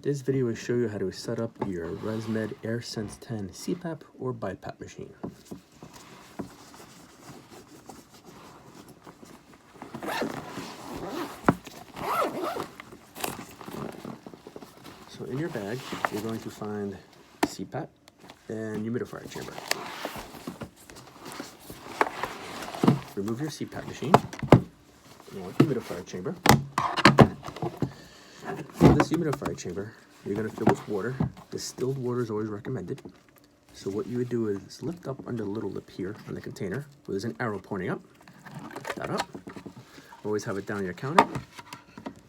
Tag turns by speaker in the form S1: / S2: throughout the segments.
S1: This video will show you how to set up your Resmed Airsense 10 CPAP or BiPAP machine. So in your bag, you're going to find CPAP and humidifier chamber. Remove your CPAP machine. You want the humidifier chamber. For this humidifier chamber, you're going to fill with water. Distilled water is always recommended. So what you would do is lift up under the little lip here on the container, where there's an arrow pointing up. Lift that up. Always have it down your counter.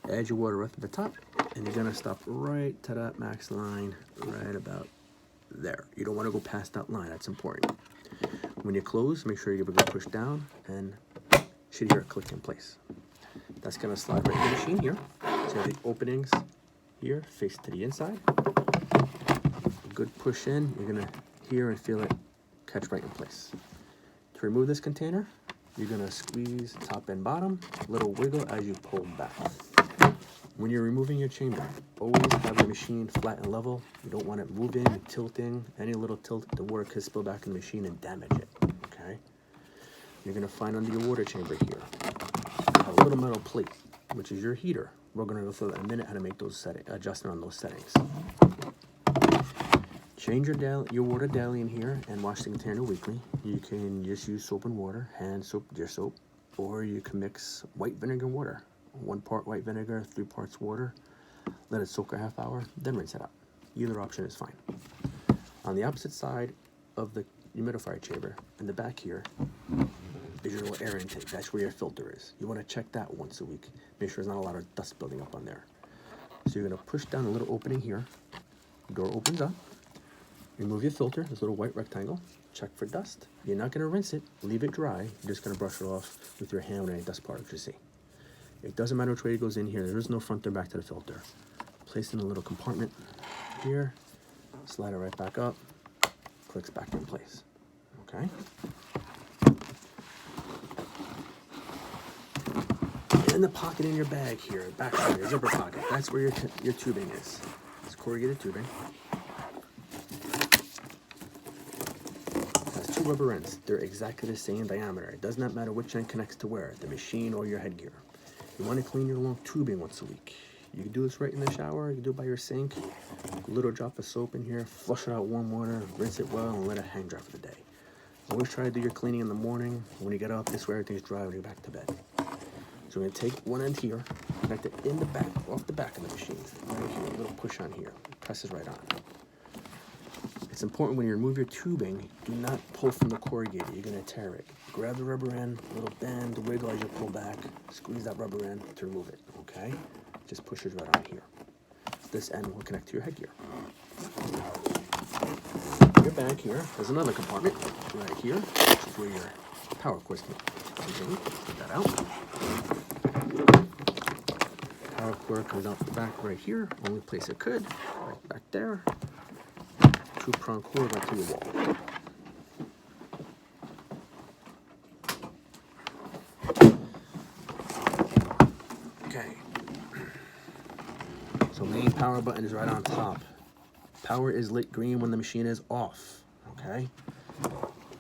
S1: Add your water right at the top, and you're going to stop right to that max line, right about there. You don't want to go past that line. That's important. When you close, make sure you give a good push down, and you should hear it click in place. That's going to slide right in the machine here. So the openings here face to the inside. A good push in, you're going to hear and feel it catch right in place. To remove this container, you're going to squeeze top and bottom, little wiggle as you pull back. When you're removing your chamber, always have the machine flat and level. You don't want it moving and tilting. Any little tilt, the water could spill back in the machine and damage it. Okay? You're going to find under your water chamber here a little metal plate, which is your heater. We're going to go through in a minute how to make those adjustment on those settings. Change your water daily in here and wash the container weekly. You can just use soap and water, hand soap, dish soap, or you can mix white vinegar and water. 1 part white vinegar, 3 parts water. Let it soak a half hour, then rinse it out. Either option is fine. On the opposite side of the humidifier chamber, in the back here, is your little air intake. That's where your filter is. You want to check that once a week. Make sure there's not a lot of dust building up on there. So you're going to push down a little opening here. The door opens up. Remove your filter, this little white rectangle. Check for dust. You're not going to rinse it. Leave it dry. You're just going to brush it off with your hand with any dust particles you see. It doesn't matter which way it goes in here. There is no front or back to the filter. Place it in a little compartment here. Slide it right back up. Clicks back in place. Okay? In the pocket in your bag here, back side, your zipper pocket, that's where your tubing is. It's corrugated tubing. It has 2 rubber ends. They're exactly the same diameter. It does not matter which end connects to where, the machine or your headgear. You want to clean your long tubing once a week. You can do this right in the shower. You can do it by your sink. A little drop of soap in here. Flush it out warm water. Rinse it well and let it hang dry for the day. Always try to do your cleaning in the morning. When you get up, this way everything's dry when you're back to bed. So we're going to take one end here, connect it in the back, off the back of the machine. Right here, a little push on here. It presses right on. It's important when you remove your tubing, do not pull from the corrugator. You're going to tear it. Grab the rubber end, a little bend, wiggle as you pull back. Squeeze that rubber end to remove it, okay? Just push it right on here. This end will connect to your headgear. Your bag here, there's another compartment right here, which is where your power cords can be. Put that out. Power cord comes out the back right here. Only place it could, right back there. 2-prong cord right to your wall. Okay. So main power button is right on top. Power is lit green when the machine is off. Okay.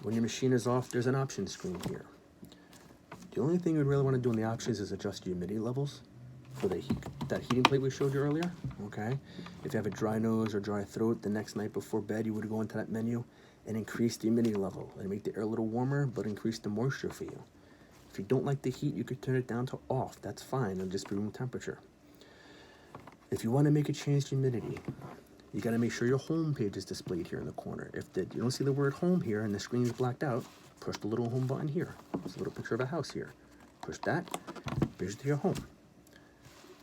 S1: When your machine is off, there's an option screen here. The only thing you really want to do in the options is adjust your humidity levels for that heating plate we showed you earlier. Okay. If you have a dry nose or dry throat, the next night before bed, you would go into that menu and increase the humidity level and make the air a little warmer, but increase the moisture for you. If you don't like the heat, you could turn it down to off. That's fine, and just be room temperature. If you want to make a change to humidity, you got to make sure your home page is displayed here in the corner. If you don't see the word home here and the screen is blacked out, push the little home button here. There's a little picture of a house here. Push that, brings you to your home.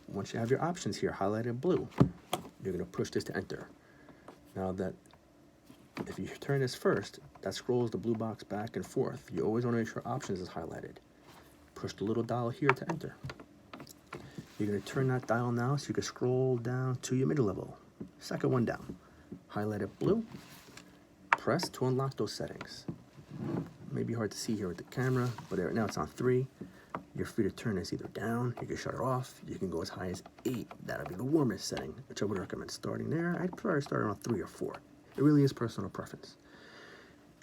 S1: Once you have your options here highlighted blue, you're going to push this to enter. Now that, if you turn this first, that scrolls the blue box back and forth. You always want to make sure options is highlighted. Push the little dial here to enter. You're going to turn that dial now so you can scroll down to your middle level. Second one down. Highlight it blue. Press to unlock those settings. Maybe hard to see here with the camera, but right now it's on 3. You're free to turn this either down, you can shut it off, you can go as high as 8. That'll be the warmest setting, which I would recommend starting there. I'd probably start around 3 or 4. It really is personal preference.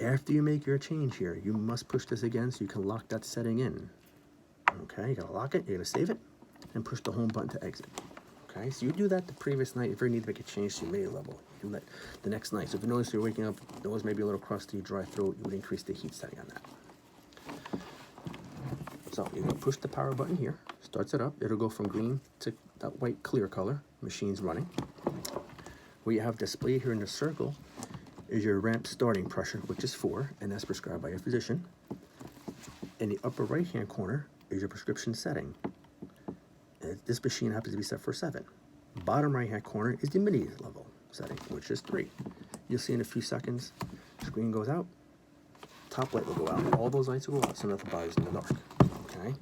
S1: After you make your change here, you must push this again so you can lock that setting in. Okay, you gotta lock it, you're gonna save it, and push the home button to exit. Okay, so you do that the previous night. If you need to make a change to humidity level, you do that the next night. So if you notice you're waking up, nose maybe a little crusty, dry throat, you would increase the heat setting on that. So you're gonna push the power button here, starts it up. It'll go from green to that white clear color. Machine's running. What you have displayed here in the circle is your ramp starting pressure, which is 4, and that's prescribed by your physician. In the upper right-hand corner is your prescription setting. And this machine happens to be set for 7. Bottom right-hand corner is the humidity level setting, which is 3. You'll see in a few seconds, screen goes out, top light will go out. All those lights will go out, so nothing bothers in the dark. Okay.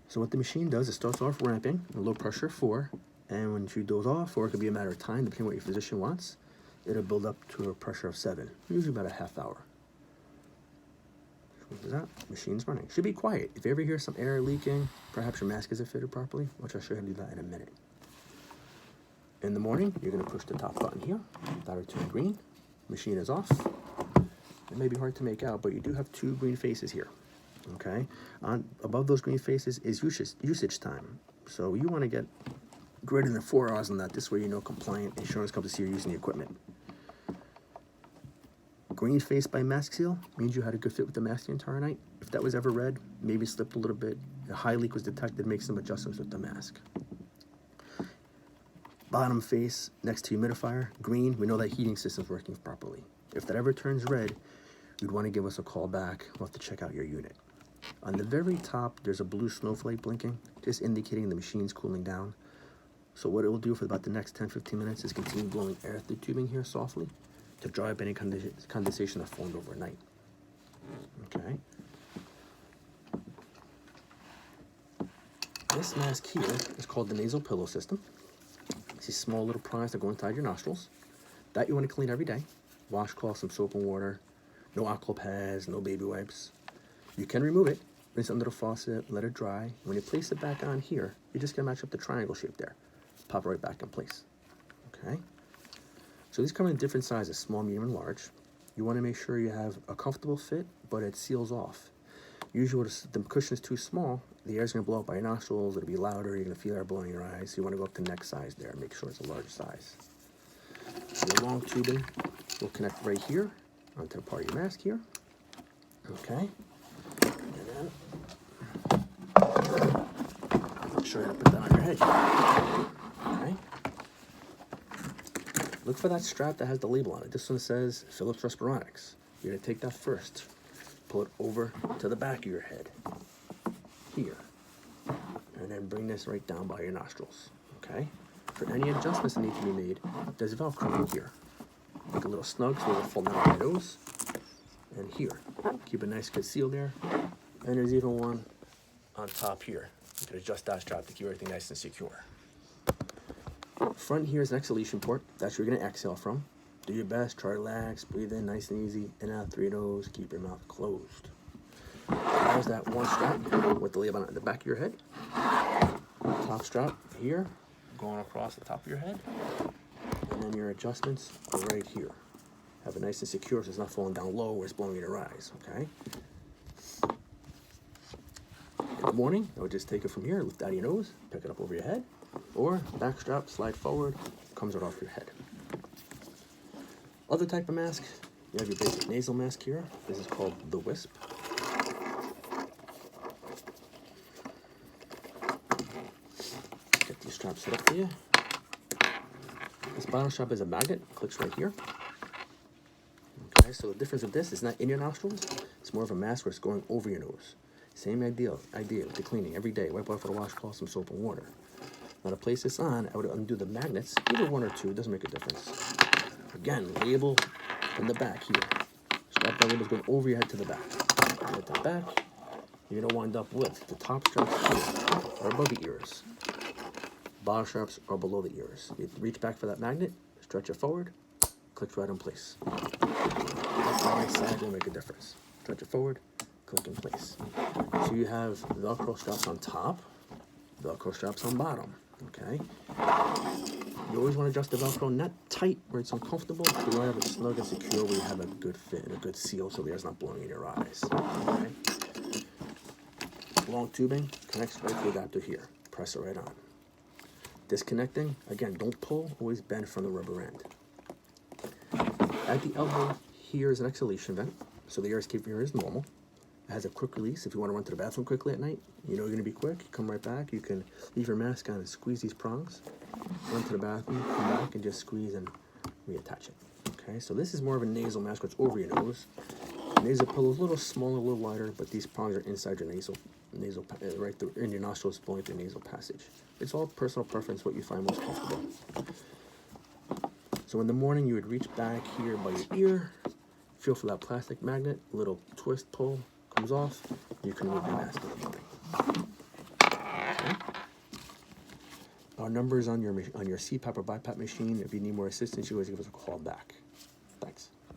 S1: So what the machine does, it starts off ramping, low pressure 4, and when you doze off, or it could be a matter of time, depending on what your physician wants, it'll build up to a pressure of 7, usually about a half hour. That machine's running. Should be quiet. If you ever hear some air leaking, perhaps your mask isn't fitted properly, which I'll show you how to do that in a minute. In the morning, you're going to push the top button here. That'll turn green. Machine is off. It may be hard to make out, but you do have 2 green faces here. Okay. Above those green faces is usage time. So you want to get greater than 4 hours on that. This way you know compliant insurance comes to see you're using the equipment. Green face by mask seal means you had a good fit with the mask the entire night. If that was ever red, maybe slipped a little bit, a high leak was detected, make some adjustments with the mask. Bottom face next to humidifier, green, we know that heating system's working properly. If that ever turns red, you'd want to give us a call back. We'll have to check out your unit. On the very top, there's a blue snowflake blinking, just indicating the machine's cooling down. So what it will do for about the next 10-15 minutes is continue blowing air through tubing here softly to dry up any condensation that formed overnight. Okay. This mask here is called the nasal pillow system. It's these small little prongs that go inside your nostrils. That you want to clean every day. Washcloth, some soap and water. No alcohol pads, no baby wipes. You can remove it, rinse it under the faucet, let it dry. When you place it back on here, you're just gonna match up the triangle shape there. Pop it right back in place. Okay. So these come in different sizes, small, medium, and large. You want to make sure you have a comfortable fit, but it seals off. Usually if the cushion is too small, the air's going to blow up by your nostrils, it'll be louder, you're going to feel air blowing in your eyes. So you want to go up to neck size there, make sure it's a large size. Your long tubing will connect right here onto the part of your mask here. Okay. And then make sure you put that on your head. Okay. Look for that strap that has the label on it. This one says Philips Respironics. You're going to take that first. Pull it over to the back of your head. Here. And then bring this right down by your nostrils. Okay? For any adjustments that need to be made, there's Velcro in here. Make a little snug so it'll fall down on your nose. And here. Keep a nice good seal there. And there's even one on top here. You can adjust that strap to keep everything nice and secure. Front here is an exhalation port. That's where you're going to exhale from. Do your best. Try to relax. Breathe in nice and easy. In and out through your nose. Keep your mouth closed. There's that one strap with the label on the back of your head. Top strap here, going across the top of your head. And then your adjustments are right here. Have it nice and secure so it's not falling down low where it's blowing in your eyes. Okay? In the morning, I would just take it from here, lift out of your nose, pick it up over your head. Or back strap, slide forward, comes right off your head. Other type of mask, you have your basic nasal mask here. This is called the Wisp. Get these straps set up for you. This bottom strap is a magnet, clicks right here. Okay, so the difference with this is not in your nostrils, it's more of a mask where it's going over your nose. Same idea with the cleaning every day. Wipe off with a washcloth, some soap and water. Now to place this on, I would undo the magnets, either one or two, doesn't make a difference. Again, label in the back here. Strap that label's going over your head to the back. At the back, you're gonna wind up with the top straps here are above the ears. Bottom straps are below the ears. You reach back for that magnet, stretch it forward, clicks right in place. Left or right side will make a difference. Stretch it forward, click in place. So you have Velcro straps on top, Velcro straps on bottom, okay? You always want to adjust the Velcro not tight where it's uncomfortable. You want to have it snug and secure where you have a good fit and a good seal so the air's not blowing in your eyes, okay? Long tubing connects right to the adapter here. Press it right on. Disconnecting, again, don't pull, always bend from the rubber end. At the elbow, here is an exhalation vent, so the air escape here is normal. It has a quick release. If you want to run to the bathroom quickly at night, you know you're going to be quick, come right back. You can leave your mask on and squeeze these prongs, run to the bathroom, come back and just squeeze and reattach it. Okay, so this is more of a nasal mask, it's over your nose. Nasal pillow is a little smaller, a little lighter, but these prongs are inside your nasal right through, in your nostrils, blowing through nasal passage. It's all personal preference, what you find most comfortable. So in the morning, you would reach back here by your ear, feel for that plastic magnet, little twist, pull, comes off, you can remove your mask in the morning. Okay. Our numbers on your CPAP or BiPAP machine. If you need more assistance, you always give us a call back. Thanks.